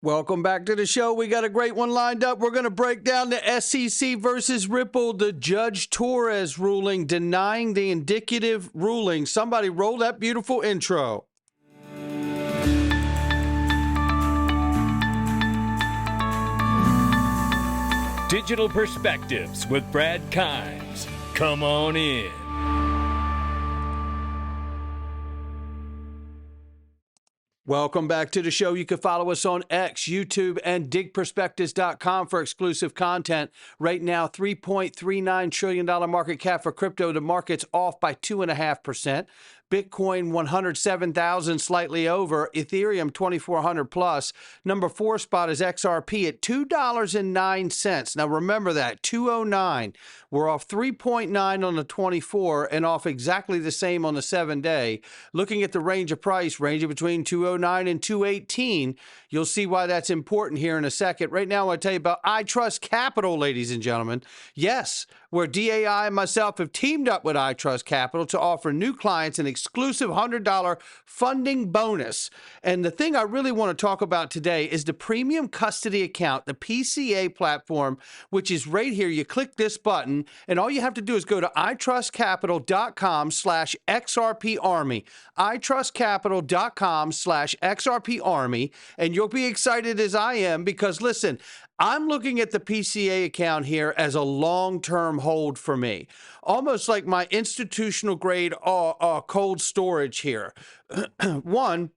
Welcome back to the show. We got a great one lined up. We're going to break down the SEC versus Ripple, the Judge Torres ruling denying the indicative ruling. Somebody roll that beautiful intro. Digital Perspectives with Brad Kimes. Come on in. Welcome back to the show. You can follow us on X, YouTube, and DigPerspectives.com for exclusive content. Right now, $3.39 trillion market cap for crypto. The market's off by 2.5%. Bitcoin 107,000, slightly over. Ethereum 2,400 plus. Number 4 spot is XRP at $2.09. Now remember that, 209. We're off 3.9 on the 24 and off exactly the same on the 7-day. Looking at the range of price, ranging between 209 and 218. You'll see why that's important here in a second. Right now, I want to tell you about iTrustCapital, ladies and gentlemen. Yes, where DAI and myself have teamed up with iTrust Capital to offer new clients an exclusive $100 funding bonus. And the thing I really want to talk about today is the Premium Custody Account, the PCA platform, which is right here. You click this button, and all you have to do is go to iTrustCapital.com/XRPArmy, iTrustCapital.com/XRPArmy, and you'll be excited as I am because, listen, I'm looking at the PCA account here as a long-term hold for me, almost like my institutional grade cold storage here. One,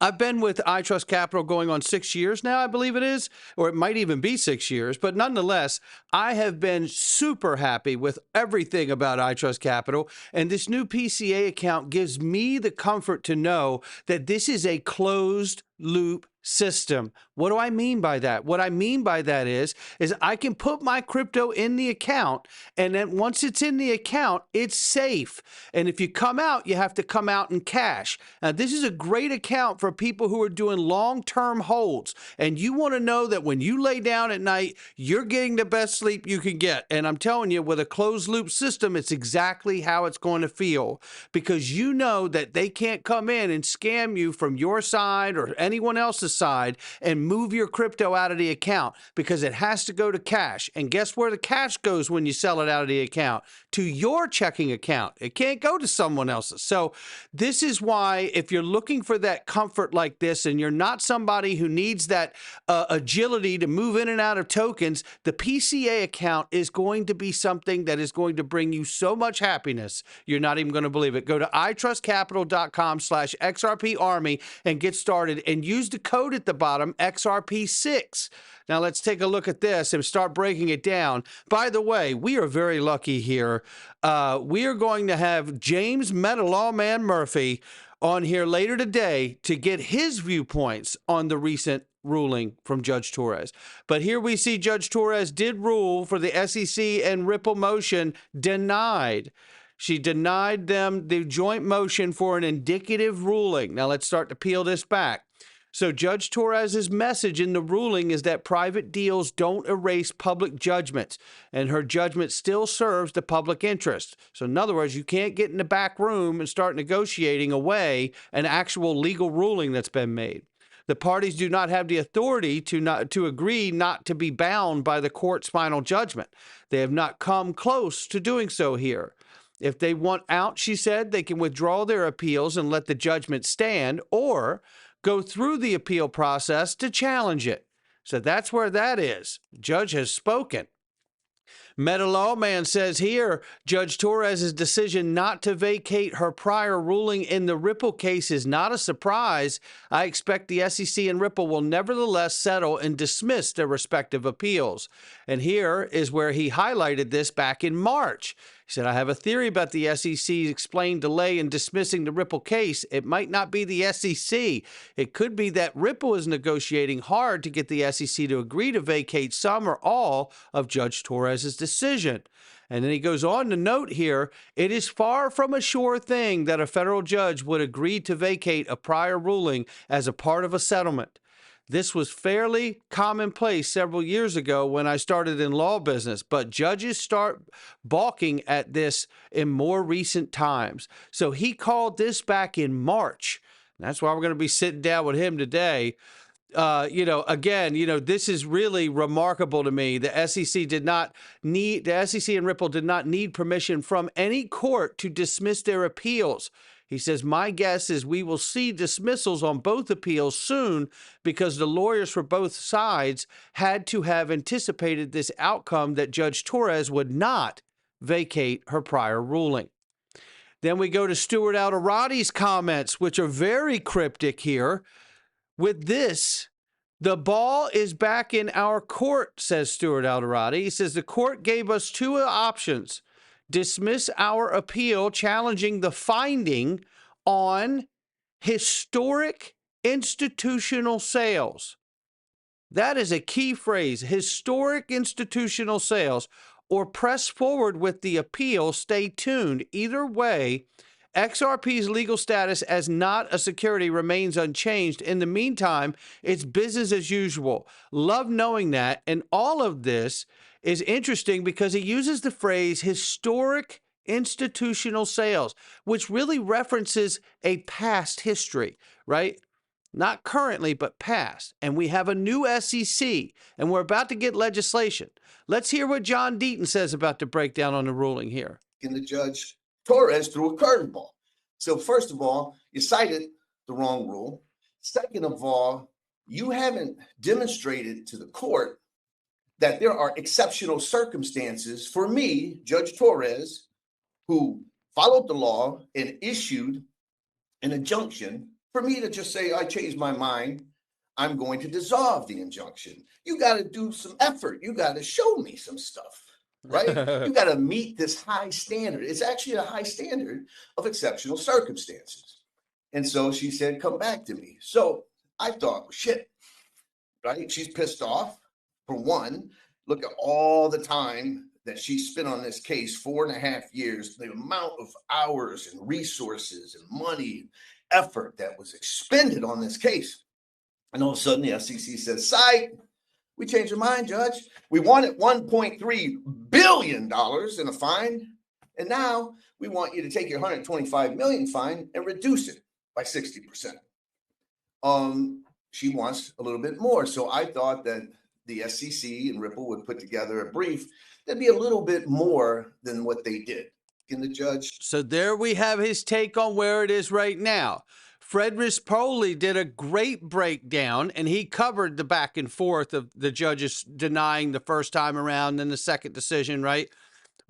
I've been with iTrust Capital going on 6 years now, I believe it is, or it might even be 6 years. But nonetheless, I have been super happy with everything about iTrust Capital. And this new PCA account gives me the comfort to know that this is a closed loop system. What do I mean by that? What I mean by that is I can put my crypto in the account, and then once it's in the account, it's safe. And if you come out, you have to come out in cash. Now, this is a great account for people who are doing long-term holds, and you want to know that when you lay down at night, you're getting the best sleep you can get. And I'm telling you, with a closed-loop system, it's exactly how it's going to feel, because you know that they can't come in and scam you from your side or anyone else's side and move your crypto out of the account, because it has to go to cash. And guess where the cash goes when you sell it out of the account? To your checking account. It can't go to someone else's. So this is why, if you're looking for that comfort like this and you're not somebody who needs that agility to move in and out of tokens, the PCA account is going to be something that is going to bring you so much happiness, you're not even going to believe it. Go to iTrustCapital.com/XRPArmy and get started, and use the code at the bottom, XRP6. Now let's take a look at this and start breaking it down. By the way, we are very lucky here. We are going to have James Metalawman Murphy on here later today to get his viewpoints on the recent ruling from Judge Torres. But here we see Judge Torres did rule for the SEC and Ripple motion denied. She denied them the joint motion for an indicative ruling. Now let's start to peel this back. So Judge Torres's message in the ruling is that private deals don't erase public judgments, and her judgment still serves the public interest. So in other words, you can't get in the back room and start negotiating away an actual legal ruling that's been made. The parties do not have the authority to agree not to be bound by the court's final judgment. They have not come close to doing so here. If they want out, she said, they can withdraw their appeals and let the judgment stand, or go through the appeal process to challenge it. So that's where that is. The judge has spoken. Metalawman says here, Judge Torres' decision not to vacate her prior ruling in the Ripple case is not a surprise. I expect the SEC and Ripple will nevertheless settle and dismiss their respective appeals. And here is where he highlighted this back in March. He said, I have a theory about the SEC's explained delay in dismissing the Ripple case. It might not be the SEC. It could be that Ripple is negotiating hard to get the SEC to agree to vacate some or all of Judge Torres' decision. And then he goes on to note here, it is far from a sure thing that a federal judge would agree to vacate a prior ruling as a part of a settlement. This was fairly commonplace several years ago when I started in law business, but judges start balking at this in more recent times. So he called this back in March. And that's why we're going to be sitting down with him today. Again, this is really remarkable to me. The SEC and Ripple did not need permission from any court to dismiss their appeals. He says, my guess is we will see dismissals on both appeals soon because the lawyers for both sides had to have anticipated this outcome that Judge Torres would not vacate her prior ruling. Then we go to Stuart Alderoty's comments, which are very cryptic here. With this, the ball is back in our court, says Stuart Alderoty. He says the court gave us two options: dismiss our appeal challenging the finding on historic institutional sales. That is a key phrase, historic institutional sales, or press forward with the appeal. Stay tuned. Either way, XRP's legal status as not a security remains unchanged. In the meantime, it's business as usual. Love knowing that. And all of this is interesting because he uses the phrase historic institutional sales, which really references a past history, right? Not currently, but past. And we have a new SEC, and we're about to get legislation. Let's hear what John Deaton says about the breakdown on the ruling here. And the Judge Torres threw a curveball. So first of all, you cited the wrong rule. Second of all, you haven't demonstrated to the court that there are exceptional circumstances for me, Judge Torres, who followed the law and issued an injunction, for me to just say, I changed my mind, I'm going to dissolve the injunction. You got to do some effort. You got to show me some stuff. Right? You got to meet this high standard. It's actually a high standard of exceptional circumstances. And so she said, come back to me. So I thought, well, shit, right? She's pissed off. For one, look at all the time that she spent on this case, 4.5 years, the amount of hours and resources and money, effort that was expended on this case. And all of a sudden the SEC says, psych, we changed our mind, Judge. We wanted $1.3 billion in a fine, and now we want you to take your $125 million fine and reduce it by 60%. She wants a little bit more. So I thought that the SEC and Ripple would put together a brief that'd be a little bit more than what they did. In the judge. So there we have his take on where it is right now. Fred Rizpoli did a great breakdown, and he covered the back and forth of the judges denying the first time around and the second decision, right?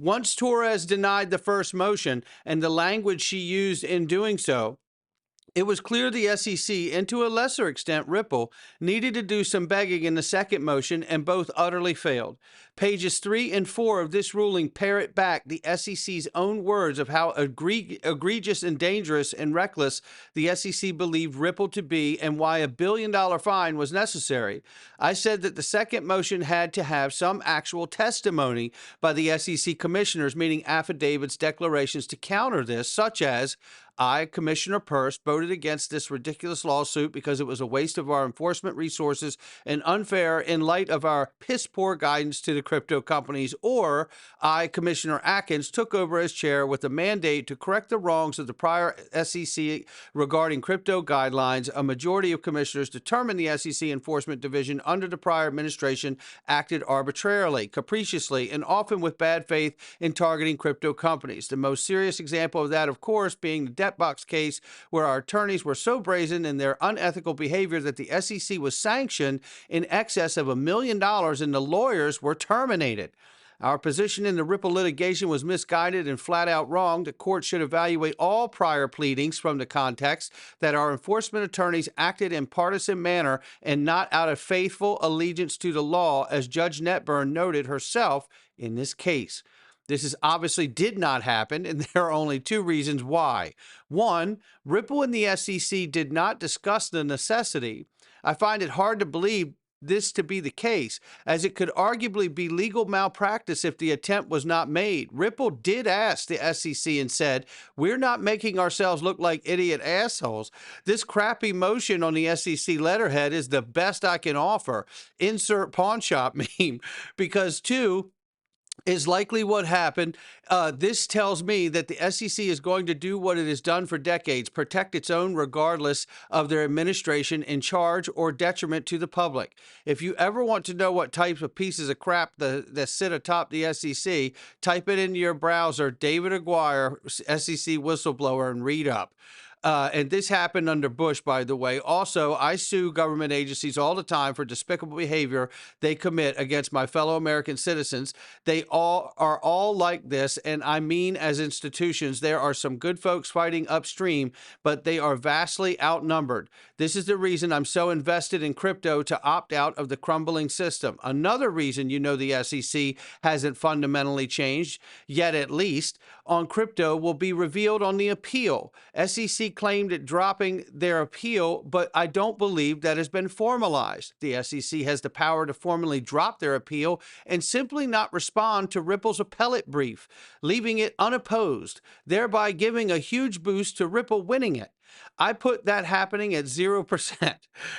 Once Torres denied the first motion and the language she used in doing so, it was clear the SEC, and to a lesser extent Ripple, needed to do some begging in the second motion, and both utterly failed. Pages 3 and 4 of this ruling parrot back the SEC's own words of how egregious and dangerous and reckless the SEC believed Ripple to be and why $1 billion fine was necessary. I said that the second motion had to have some actual testimony by the SEC commissioners, meaning affidavits, declarations to counter this, such as, I, Commissioner Peirce, voted against this ridiculous lawsuit because it was a waste of our enforcement resources and unfair in light of our piss-poor guidance to the crypto companies. Or I, Commissioner Atkins, took over as chair with a mandate to correct the wrongs of the prior SEC regarding crypto guidelines. A majority of commissioners determined the SEC Enforcement Division under the prior administration acted arbitrarily, capriciously, and often with bad faith in targeting crypto companies. The most serious example of that, of course, being the Box case, where our attorneys were so brazen in their unethical behavior that the SEC was sanctioned in excess of $1 million and the lawyers were terminated. Our position in the Ripple litigation was misguided and flat out wrong. The court should evaluate all prior pleadings from the context that our enforcement attorneys acted in partisan manner and not out of faithful allegiance to the law, as Judge Netburn noted herself in this case. This is obviously did not happen, and there are only two reasons why. One, Ripple and the SEC did not discuss the necessity. I find it hard to believe this to be the case, as it could arguably be legal malpractice if the attempt was not made. Ripple did ask the SEC and said, we're not making ourselves look like idiot assholes. This crappy motion on the SEC letterhead is the best I can offer. Insert pawn shop meme. Because two, is likely what happened. This tells me that the SEC is going to do what it has done for decades, protect its own regardless of their administration in charge or detriment to the public. If you ever want to know what types of pieces of crap that sit atop the SEC, type it into your browser, David Aguirre, SEC whistleblower, and read up. And this happened under Bush, by the way. Also, I sue government agencies all the time for despicable behavior they commit against my fellow American citizens. They all are all like this, and I mean as institutions. There are some good folks fighting upstream, but they are vastly outnumbered. This is the reason I'm so invested in crypto, to opt out of the crumbling system. Another reason you know the SEC hasn't fundamentally changed, yet at least, on crypto will be revealed on the appeal. SEC claimed it dropping their appeal, but I don't believe that has been formalized. The SEC has the power to formally drop their appeal and simply not respond to Ripple's appellate brief, leaving it unopposed, thereby giving a huge boost to Ripple winning it. I put that happening at 0%. It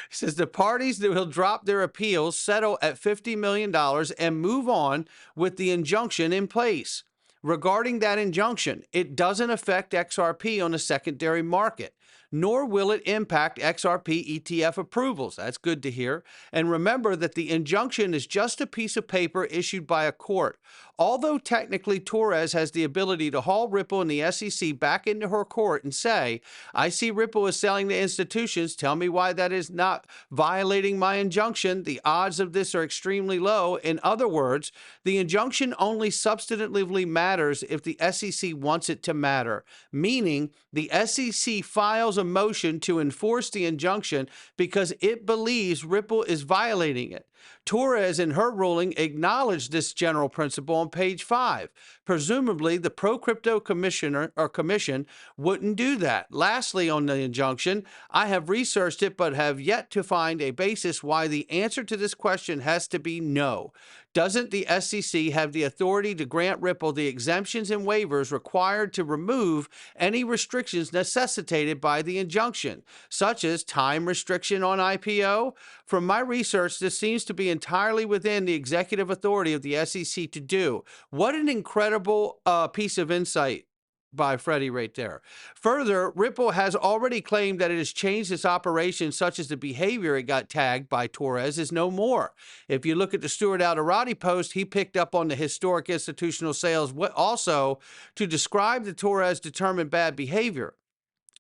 says the parties that will drop their appeals settle at $50 million and move on with the injunction in place. Regarding that injunction, it doesn't affect XRP on the secondary market, nor will it impact XRP ETF approvals. That's good to hear. And remember that the injunction is just a piece of paper issued by a court. Although technically Torres has the ability to haul Ripple and the SEC back into her court and say, I see Ripple is selling to institutions. Tell me why that is not violating my injunction. The odds of this are extremely low. In other words, the injunction only substantively matters if the SEC wants it to matter, meaning the SEC files a motion to enforce the injunction because it believes Ripple is violating it. Torres, in her ruling, acknowledged this general principle on page 5. Presumably, the pro-crypto commissioner or commission wouldn't do that. Lastly, on the injunction, I have researched it but have yet to find a basis why the answer to this question has to be no. Doesn't the SEC have the authority to grant Ripple the exemptions and waivers required to remove any restrictions necessitated by the injunction, such as time restriction on IPO? From my research, this seems to be entirely within the executive authority of the SEC to do. What an incredible piece of insight by Freddie right there. Further, Ripple has already claimed that it has changed its operations, such as the behavior it got tagged by Torres is no more. If you look at the Stuart Alderoty post, he picked up on the historic institutional sales also to describe the Torres determined bad behavior.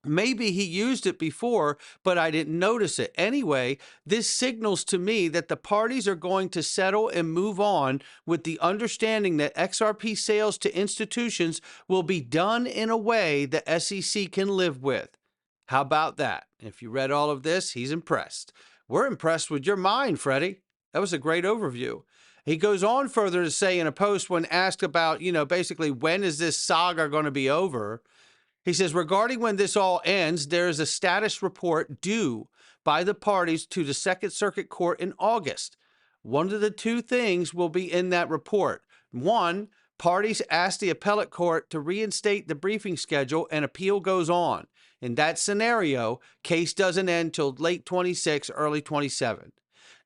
Maybe he used it before, but I didn't notice it. Anyway, this signals to me that the parties are going to settle and move on with the understanding that XRP sales to institutions will be done in a way the SEC can live with. How about that? If you read all of this, he's impressed. We're impressed with your mind, Freddie. That was a great overview. He goes on further to say in a post when asked about, basically when is this saga going to be over? He says, regarding when this all ends, there is a status report due by the parties to the Second Circuit Court in August. One of the two things will be in that report. One, parties ask the appellate court to reinstate the briefing schedule and appeal goes on. In that scenario, case doesn't end till late 26, early 27.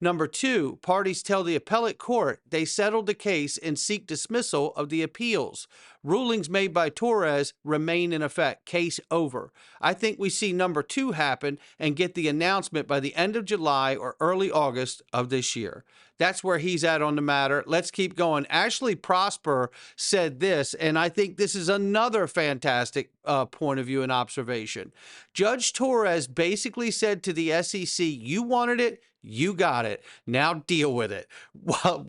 Number two, parties tell the appellate court they settled the case and seek dismissal of the appeals. Rulings made by Torres remain in effect. Case over. I think we see number two happen and get the announcement by the end of July or early August of this year. That's where he's at on the matter. Let's keep going. Ashley Prosper said this, and I think this is another fantastic point of view and observation. Judge Torres basically said to the SEC, you wanted it, you got it. Now deal with it. While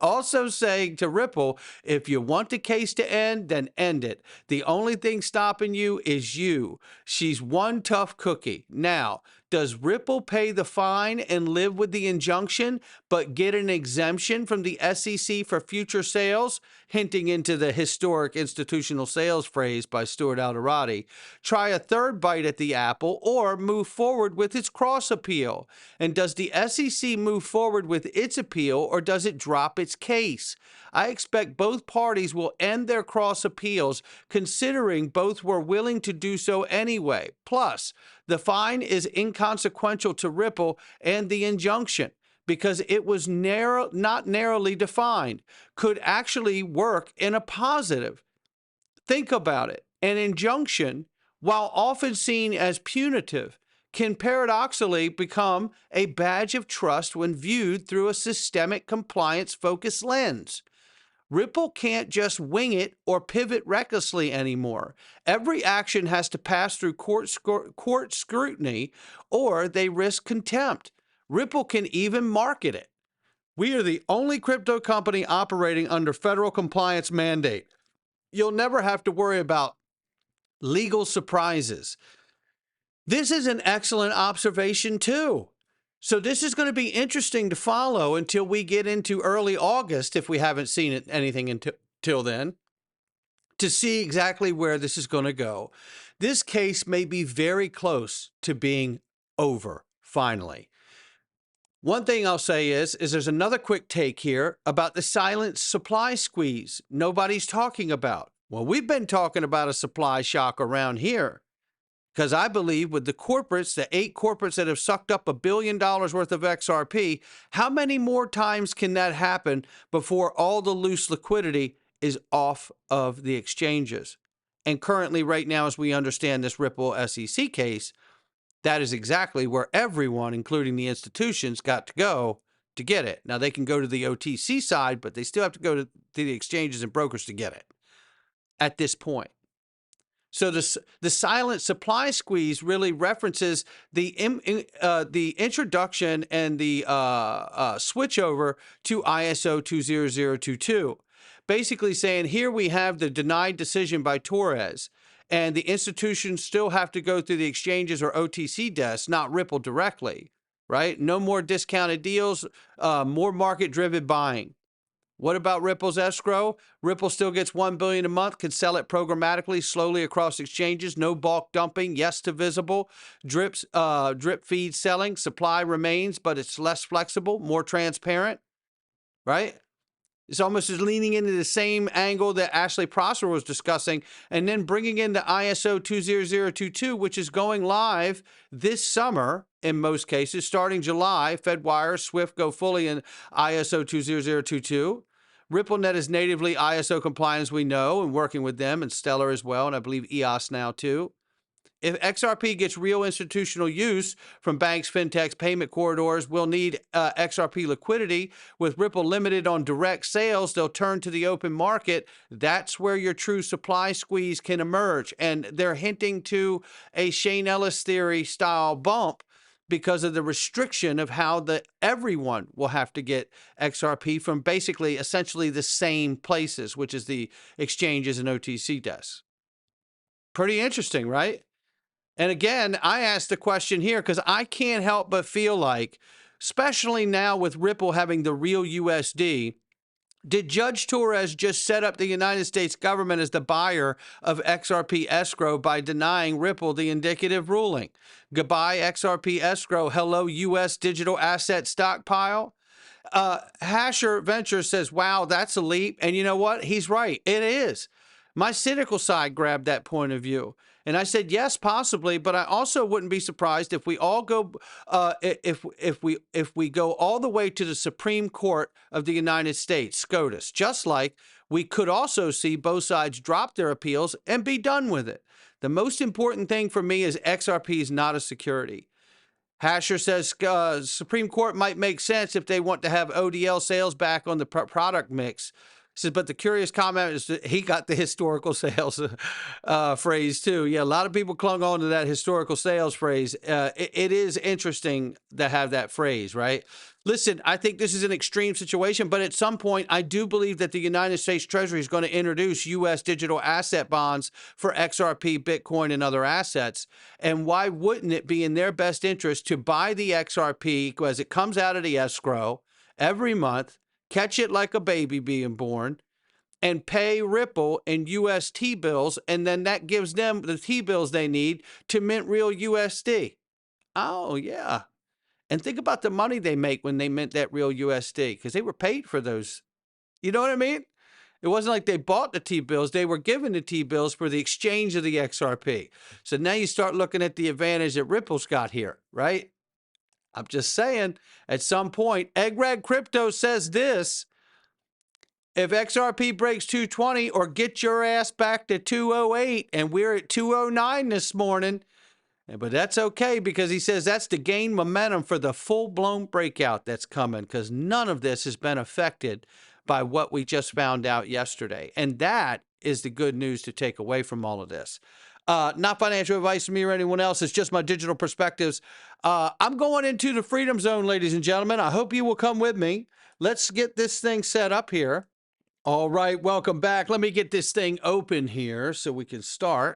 also saying to Ripple, if you want the case to end, then end it. The only thing stopping you is you. She's one tough cookie. Now, does Ripple pay the fine and live with the injunction, but get an exemption from the SEC for future sales? Hinting into the historic institutional sales phrase by Stuart Alderoty. Try a third bite at the apple or move forward with its cross appeal. And does the SEC move forward with its appeal or does it drop its case? I expect both parties will end their cross appeals, considering both were willing to do so anyway. Plus, the fine is inconsequential to Ripple and the injunction, because it was not narrowly defined, could actually work in a positive. Think about it. An injunction, while often seen as punitive, can paradoxically become a badge of trust when viewed through a systemic compliance-focused lens. Ripple can't just wing it or pivot recklessly anymore. Every action has to pass through court scrutiny, or they risk contempt. Ripple can even market it. We are the only crypto company operating under federal compliance mandate. You'll never have to worry about legal surprises. This is an excellent observation too. So this is going to be interesting to follow until we get into early August, if we haven't seen anything until then, to see exactly where this is going to go. This case may be very close to being over, finally. One thing I'll say is there's another quick take here about the silent supply squeeze nobody's talking about. Well, we've been talking about a supply shock around here. Because I believe with the corporates, the 8 corporates that have sucked up $1 billion worth of XRP, how many more times can that happen before all the loose liquidity is off of the exchanges? And currently, right now, as we understand this Ripple SEC case, that is exactly where everyone, including the institutions, got to go to get it. Now, they can go to the OTC side, but they still have to go to the exchanges and brokers to get it at this point. So the silent supply squeeze really references the introduction and the switchover to ISO 20022, basically saying here we have the denied decision by Torres, and the institutions still have to go through the exchanges or OTC desks, not Ripple directly, right? No more discounted deals, more market-driven buying. What about Ripple's escrow? Ripple still gets $1 billion a month, can sell it programmatically, slowly across exchanges, no bulk dumping, yes to visible, drip feed selling, supply remains, but it's less flexible, more transparent, right? It's almost as leaning into the same angle that Ashley Prosser was discussing, and then bringing in the ISO 20022, which is going live this summer in most cases, starting July. Fedwire, Swift go fully in ISO 20022. RippleNet is natively ISO compliant, as we know, and working with them, and Stellar as well, and I believe EOS now too. If XRP gets real institutional use from banks, fintechs, payment corridors, we'll need XRP liquidity. With Ripple limited on direct sales, they'll turn to the open market. That's where your true supply squeeze can emerge. And they're hinting to a Shane Ellis theory style bump because of the restriction of how everyone will have to get XRP from basically essentially the same places, which is the exchanges and OTC desks. Pretty interesting, right? And again, I asked the question here because I can't help but feel like, especially now with Ripple having the real USD, did Judge Torres just set up the United States government as the buyer of XRP escrow by denying Ripple the indicative ruling? Goodbye, XRP escrow. Hello, U.S. digital asset stockpile. Hasher Ventures says, wow, that's a leap. And you know what? He's right. It is. My cynical side grabbed that point of view. And I said, yes, possibly, but I also wouldn't be surprised if we all go, if we go all the way to the Supreme Court of the United States, SCOTUS, just like we could also see both sides drop their appeals and be done with it. The most important thing for me is XRP is not a security. Hasher says Supreme Court might make sense if they want to have ODL sales back on the product mix. Says, but the curious comment is that he got the historical sales phrase too. Yeah, a lot of people clung on to that historical sales phrase. It is interesting to have that phrase, right? Listen, I think this is an extreme situation, but at some point, I do believe that the United States Treasury is going to introduce U.S. digital asset bonds for XRP, Bitcoin, and other assets. And why wouldn't it be in their best interest to buy the XRP as it comes out of the escrow every month, catch it like a baby being born, and pay Ripple in US T-bills, and then that gives them the T-bills they need to mint real USD. Oh, yeah. And think about the money they make when they mint that real USD, because they were paid for those. You know what I mean? It wasn't like they bought the T-bills. They were given the T-bills for the exchange of the XRP. So now you start looking at the advantage that Ripple's got here, right? I'm just saying, at some point, Egg Rag Crypto says this: if XRP breaks 220 or get your ass back to 208, and we're at 209 this morning, but that's okay because he says that's to gain momentum for the full-blown breakout that's coming, because none of this has been affected by what we just found out yesterday. And that is the good news to take away from all of this. Not financial advice from me or anyone else. It's just my digital perspectives. I'm going into the freedom zone, ladies and gentlemen. I hope you will come with me. Let's get this thing set up here. All right, welcome back. Let me get this thing open here so we can start.